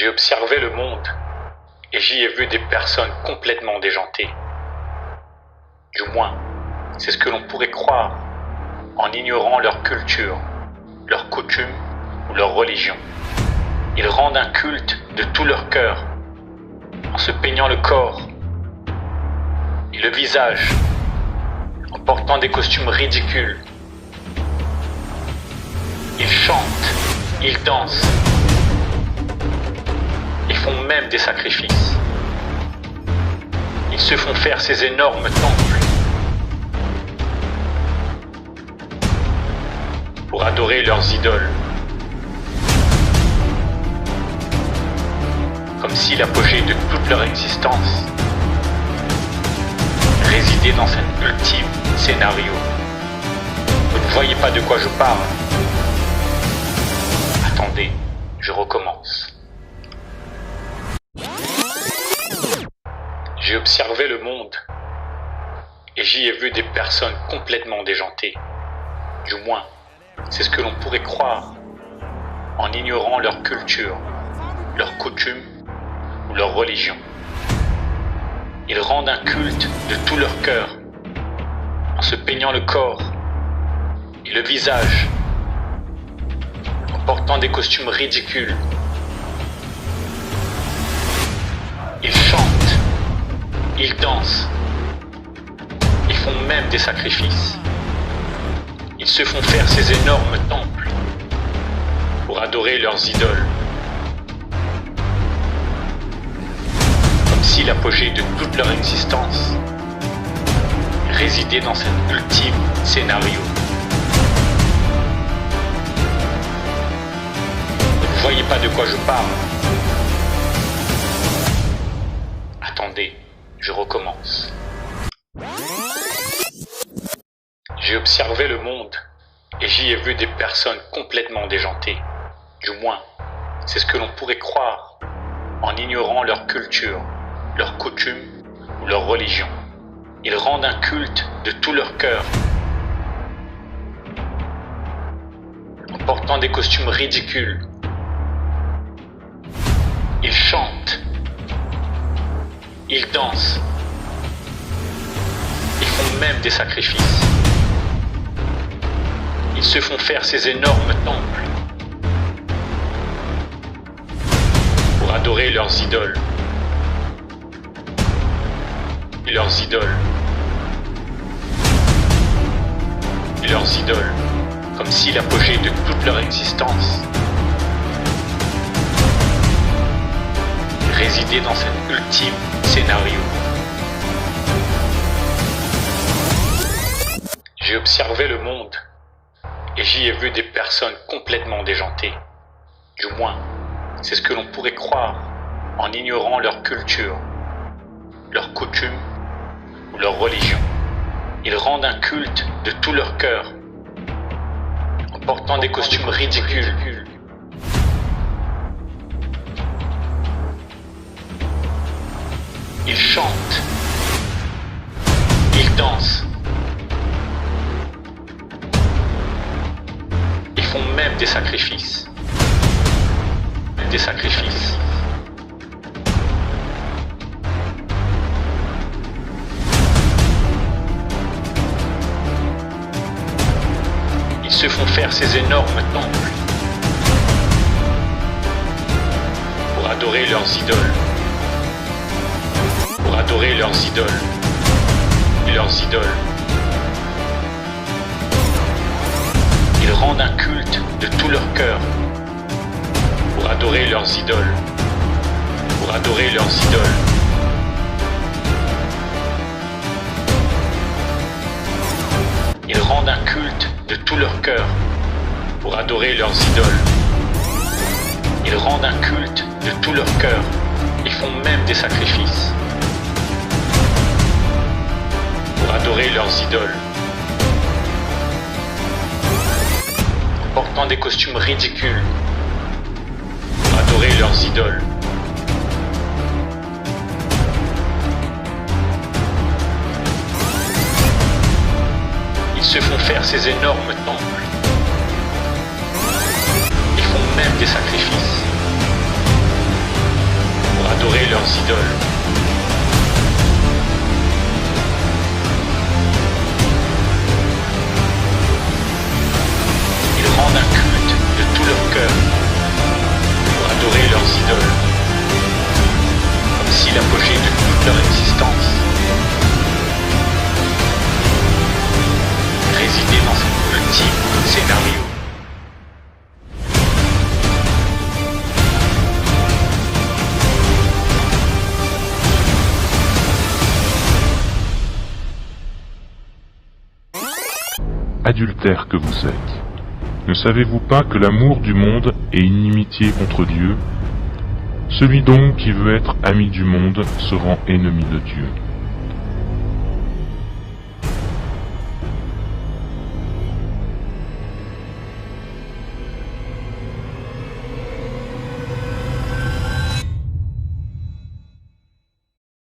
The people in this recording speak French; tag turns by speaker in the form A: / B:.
A: J'ai observé le monde et j'y ai vu des personnes complètement déjantées. Du moins, c'est ce que l'on pourrait croire en ignorant leur culture, leurs coutumes ou leur religion. Ils rendent un culte de tout leur cœur en se peignant le corps et le visage, en portant des costumes ridicules. Ils chantent, ils dansent, ils font même des sacrifices. Ils se font faire ces énormes temples pour adorer leurs idoles. Comme si l'apogée de toute leur existence résidait dans cet ultime scénario. Vous ne voyez pas de quoi je parle? Attendez, je recommence. J'ai observé le monde et j'y ai vu des personnes complètement déjantées. Du moins, c'est ce que l'on pourrait croire en ignorant leur culture, leurs coutumes ou leur religion. Ils rendent un culte de tout leur cœur en se peignant le corps et le visage, en portant des costumes ridicules. Ils chantent, ils dansent, ils font même des sacrifices. Ils se font faire ces énormes temples pour adorer leurs idoles. Comme si l'apogée de toute leur existence résidait dans cet ultime scénario. Vous ne voyez pas de quoi je parle? Attendez, je recommence. J'ai observé le monde et j'y ai vu des personnes complètement déjantées. Du moins, c'est ce que l'on pourrait croire en ignorant leur culture, leurs coutumes ou leur religion. Ils rendent un culte de tout leur cœur en portant des costumes ridicules. Ils chantent, ils dansent, ils font même des sacrifices. Ils se font faire ces énormes temples pour adorer leurs idoles. Et leurs idoles. Et leurs idoles. Comme si l'apogée de toute leur existence résidait dans cet ultime scénario. J'ai observé le monde et j'y ai vu des personnes complètement déjantées. Du moins, c'est ce que l'on pourrait croire en ignorant leur culture, leurs coutumes ou leur religion. Ils rendent un culte de tout leur cœur en portant des costumes ridicules. Ils chantent, ils dansent, ils font même des sacrifices. Des sacrifices. Ils se font faire ces énormes temples pour adorer leurs idoles. Pour adorer leurs idoles. Et leurs idoles. Ils rendent un culte de tout leur cœur pour adorer leurs idoles. Pour adorer leurs idoles. Ils rendent un culte de tout leur cœur pour adorer leurs idoles. Ils rendent un culte de tout leur cœur. Ils font même des sacrifices pour adorer leurs idoles. En portant des costumes ridicules pour adorer leurs idoles. Ils se font faire ces énormes temples. Ils font même des sacrifices adorer leurs idoles. Ils rendent un culte de tout leur cœur pour adorer leurs idoles, comme si l'apogée de toute leur existence résidait dans cet ultime scénario.
B: Adultères que vous êtes, ne savez-vous pas que l'amour du monde est inimitié contre Dieu ? Celui donc qui veut être ami du monde se rend ennemi de Dieu.